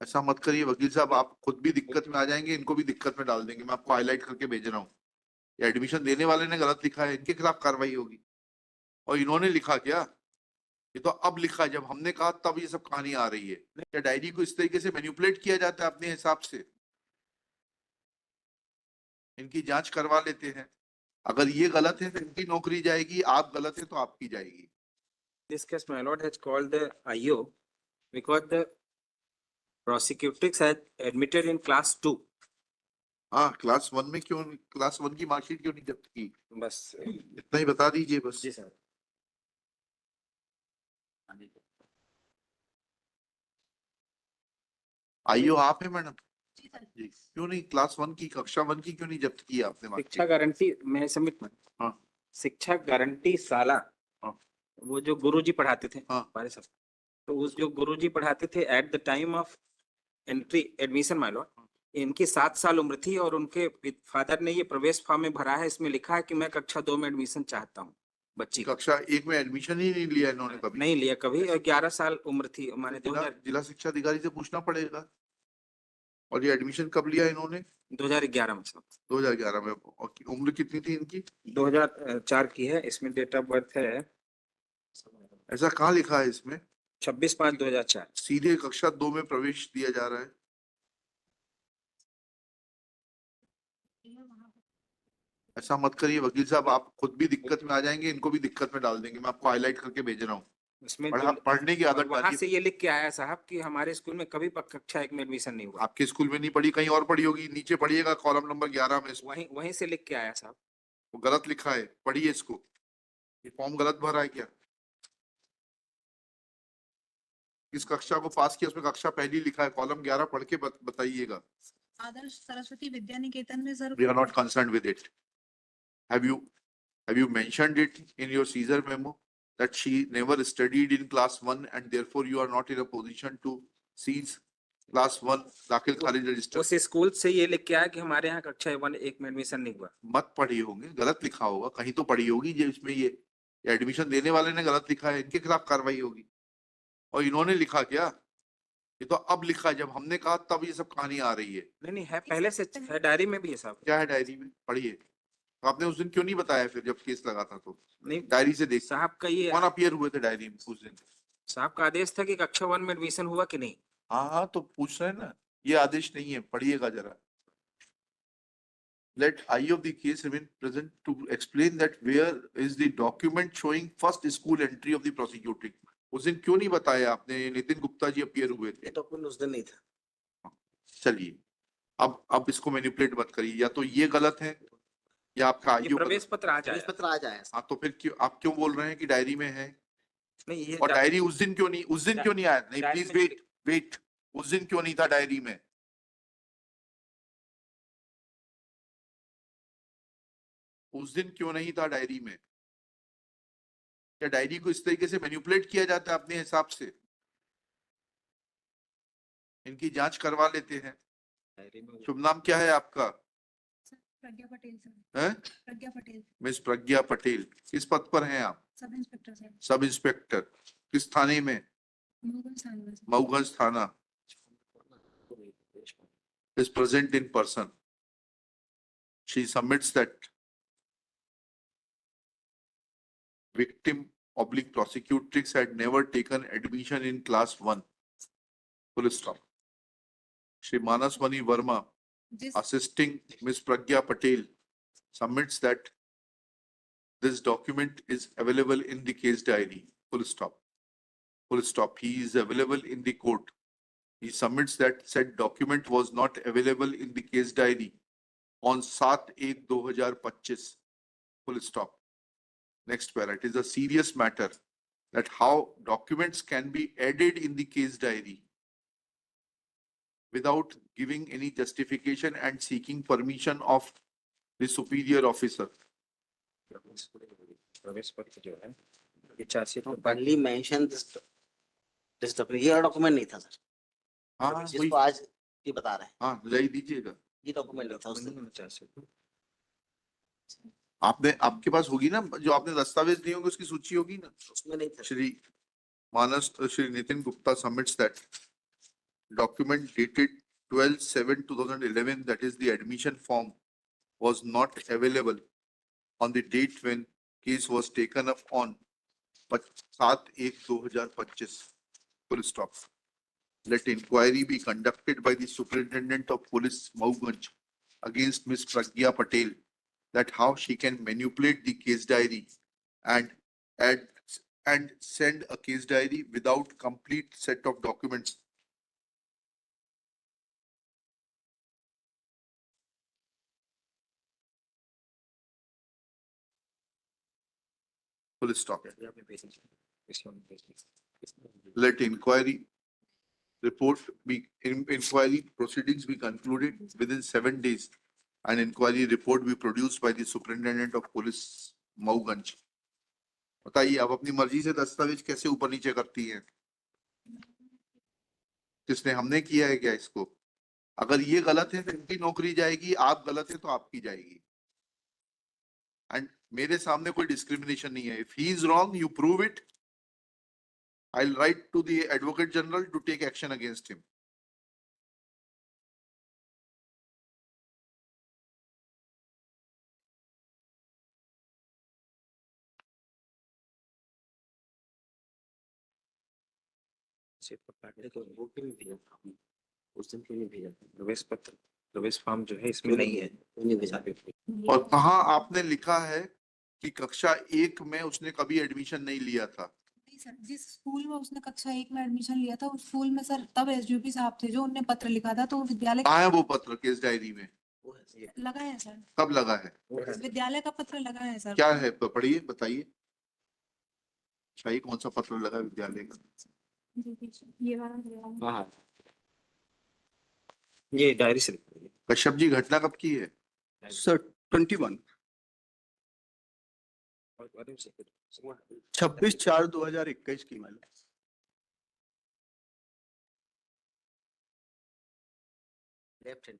ऐसा मत करिए वकील साहब, आप खुद भी दिक्कत में आ जाएंगे, इनको भी दिक्कत में डाल देंगे। मैं आपको हाईलाइट करके भेज रहा हूँ। ये एडमिशन देने वाले ने गलत लिखा है, इनके खिलाफ कार्रवाई होगी। और इन्होंने लिखा क्या? ये तो अब लिखा है, जब हमने कहा तब ये सब कहानी आ रही है। क्या डायरी को इस तरीके से मैनिपुलेट किया जाता है अपने हिसाब से? इनकी जांच करवा लेते हैं। अगर ये गलत है तो इनकी नौकरी जाएगी, आप गलत है तो आपकी जाएगी। This case, my lord, has called the IO because the prosecutrix had admitted in class 2. हाँ, क्लास 1 में क्यों, क्लास 1 की मार्कशीट क्यों नहीं जब्त की? बस इतना ही बता दीजिए बस। जी सर। आईओ आप है मैडम? जी, क्यों नहीं क्लास 1 की, कक्षा 1 की क्यों नहीं जब्त की आपने शिक्षा मार्कशीट? गारंटी मैं सबमिट में। हाँ। शिक्षा गारंटी साला। हाँ। वो जो गुरुजी पढ़ाते थे। हाँ। हमारे साथ। तो उस जो गुरुजी पढ़ाते थे at the time of entry admission my Lord, इनकी 7 साल उम्र थी और उनके फादर ने ये प्रवेश फॉर्म में भरा है। इसमें लिखा है कि मैं कक्षा 2 में एडमिशन चाहता हूँ बच्ची का। कक्षा 1 में एडमिशन ही नहीं लिया इन्होंने कभी? नहीं लिया कभी और 11 साल उम्र थी हमारे जिला शिक्षा अधिकारी से पूछना पड़ेगा। और ये एडमिशन कब लिया इन्होंने? 2011 में साहब। 2011 में। और उम्र कितनी थी इनकी? 2004 की है। इसमें डेट ऑफ बर्थ है ऐसा कहाँ लिखा है इसमें? 26/5/2004। सीधे कक्षा 2 में प्रवेश दिया जा रहा है। ऐसा मत करिए वकील साहब, आप खुद भी दिक्कत में आ जाएंगे, इनको भी दिक्कत में डाल देंगे। मैं आपको हाईलाइट करके भेज रहा हूँ। इसमें पढ़ने की आदत वहां डालिए। से ये लिख के आया साहब कि हमारे स्कूल में कभी कक्षा 1 में एडमिशन नहीं हुआ। आपके स्कूल में नहीं पढ़ी, कहीं और पढ़ी होगी। नीचे पढ़िएगा कॉलम नंबर 11 में। वहीं से लिख के आया साहब। वो गलत लिखा है, पढ़िए इसको। ये फॉर्म गलत भरा है क्या? किस कक्षा को पास किया, उसमें कक्षा पहली लिखा है, कॉलम 11 पढ़ के बताइएगा। आदर्श सरस्वती विद्या निकेतन में sir. We are not concerned with it. Have you mentioned it in your Caesar memo that she never studied in class 1 and therefore you are not in a position to seize class 1 दाखिल खारिज register? उस school से ये लिख के आया कि हमारे यहाँ कक्षा 1 में एडमिशन नहीं हुआ। मत पढ़ी होंगे, गलत लिखा होगा, कहीं तो पढ़ी होगी। जो इसमें ये एडमिशन देने वाले ने गलत लिखा है, इनके खिलाफ कार्रवाई होगी। और इन्होंने लिखा क्या? ये तो अब लिखा है, जब हमने कहा तब ये सब कहानी आ रही है। नहीं है, पहले से है, डायरी में भी है साहब। क्या है डायरी में? पढ़िए। तो आपने उस दिन क्यों नहीं बताया फिर जब केस लगा था तो? नहीं, डायरी से देख साहब का ये कौन अपीयर हुए थे डायरी में उस दिन? साहब का आदेश था कि कक्षा 1 में एडमिशन हुआ कि नहीं। हाँ हाँ, तो पूछ रहे हैं ना, ये आदेश नहीं है, पढ़िएगा जरा। Let I of the case remain present to explain that where is the document showing first school entry of the prosecuting? उस दिन क्यों नहीं बताया आपने? नितिन गुप्ता जी अपीयर हुए थे। डॉक्यूमेंट उस दिन नहीं था। चलिए, अब इसको मैनिपुलेट मत करिए। या तो ये गलत है या आपका ये आईओ प्रवेश पत्र आ जाए। हाँ, तो फिर क्यों आप क्यों बोल रहे हैं कि डायरी में है? नहीं ये और डायरी उस दिन क्यों नहीं आया? नहीं, डायरी प्लीज में वेट। उस दिन क्यों नहीं था डायरी में? उस दिन क्यों नहीं था डायरी में? क्या डायरी को इस तरीके से मैनिपुलेट किया जाता है अपने हिसाब से? इनकी जांच करवा लेते हैं। शुभ नाम क्या है आपका? प्रज्ञा पटेल सर। हैं? प्रज्ञा पटेल। मिस प्रज्ञा पटेल, किस पद पर हैं आप? Sub inspector sir. Sub inspector. किस थाने में? मऊगंज थाना में सर। मऊगंज थाना। is present in person. She submits that victim oblique prosecutrix had never taken admission in class 1. Full stop. Shri Manaswani Verma, assisting Miss Pragya Patel, submits that this document is available in the case diary. Full stop. Full stop. He is available in the court. He submits that said document was not available in the case diary on 7/1/2025. Full stop. Next para. It is a serious matter that how documents can be added in the case diary without giving any justification and seeking permission of the superior officer. प्रवेश पत्र जो है ये chargesheet में Only mention this document. ये document नहीं था sir. हाँ, जिसको आज ये बता रहे हैं। हाँ, ले दीजिएगा। ये डॉक्यूमेंट नहीं था उस दिन। चार्जशीट आपने, आपके पास होगी ना, जो आपने दस्तावेज दिए होंगे उसकी सूची होगी ना। उसमें नहीं था। Shri Nitin Gupta submits that document dated 12/7/2011, that is the admission form, was not available on the date when case was taken up on 7/1/2025. Full stop. Let inquiry be conducted by the Superintendent of Police Mauganj against Ms. Pragya Patel, that how she can manipulate the case diary and add and send a case diary without complete set of documents. Full stop. Let inquiry report be, inquiry proceedings be concluded within 7 days. An inquiry report be produced by the Superintendent of Police Mauganj. बताइए, आप अपनी मर्जी से दस्तावेज कैसे ऊपर नीचे करती हैं? किसने, हमने किया है क्या इसको? अगर ये गलत है तो इनकी नौकरी जाएगी, आप गलत है तो आपकी जाएगी. एंड मेरे सामने कोई डिस्क्रिमिनेशन नहीं है. If he is wrong, you prove it. I'll write to the Advocate General to take action against him. उस दिन क्यों नहीं भेजा? प्रवेश पत्र, प्रवेश फॉर्म जो है इसमें नहीं है. क्यों नहीं भेजा? और कहाँ आपने लिखा है कि कक्षा 1 में उसने कभी एडमिशन नहीं लिया था? नहीं सर, जिस स्कूल में उसने कक्षा 1 में एडमिशन लिया था उस स्कूल में सर तब एसडीओपी साहब थे जो उनने पत्र लिखा था, तो वो विद्यालय कहाँ है वो पत्र केस डायरी में? वो है, लगा है सर, कब लगा है? वो है। विद्यालय का पत्र लगा है सर. क्या है? पढ़िए, बताइए. चाहिए कौन सा पत्र लगा है विद्यालय का? ये वाला हाँ, ये डायरी से कश्यप जी, घटना कब की है? सर 21 26/4/2021 की मैंने. Left hand.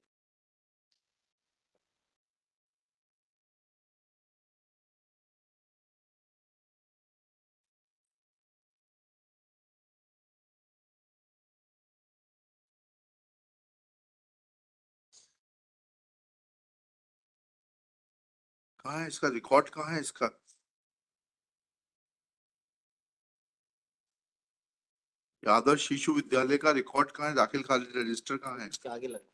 कहाँ है इसका रिकॉर्ड? कहाँ है इसका? आदर्श शिशु विद्यालय का रिकॉर्ड कहाँ है? दाखिल खारिज रजिस्टर कहाँ है? उसके आगे लगा.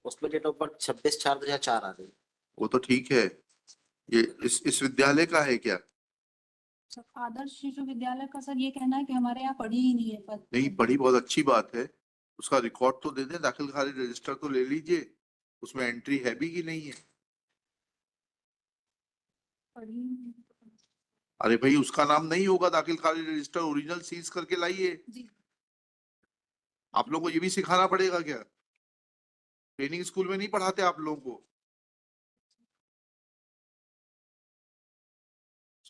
उसमें डेट ऑफ बर्थ 26/4/2004 आ गई. वो तो ठीक है. ये इस विद्यालय का है क्या? सर आदर्श शिशु विद्यालय का सर ये कहना है कि हमारे यहाँ पढ़ी ही नहीं है पर नहीं पढ़ी, बहुत अच्छी बात है. उसका रिकॉर्ड तो दे दें, दाखिल खारिज रजिस्टर तो ले लीजिए. उसमें एंट्री है भी कि नहीं है? पढ़ी ही नहीं है. अरे भाई, उसका नाम नहीं होगा दाखिल खारिज रजिस्टर. ओरिजिनल सीज करके लाइए. जी आप लोगों को ये भी सिखाना पड़ेगा क्या? ट्रेनिंग स्कूल में नहीं पढ़ाते आप लोगों को?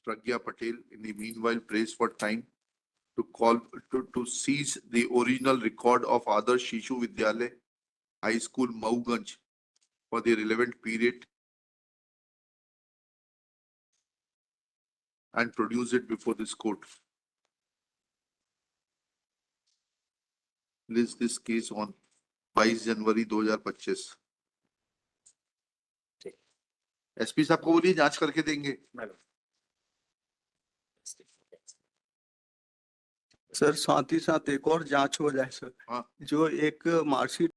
Pragya Patel in the meanwhile prays for time to call to seize the original record of Adarsh Shishu Vidyalay High School Mauganj for the relevant period and produce it before this court. List this case on 22 January 2025. SP साहब को बोलिए जांच करके देंगे. Sir साथ ही साथ एक और जांच हो जाए सर. हाँ. जो एक मार्कशीट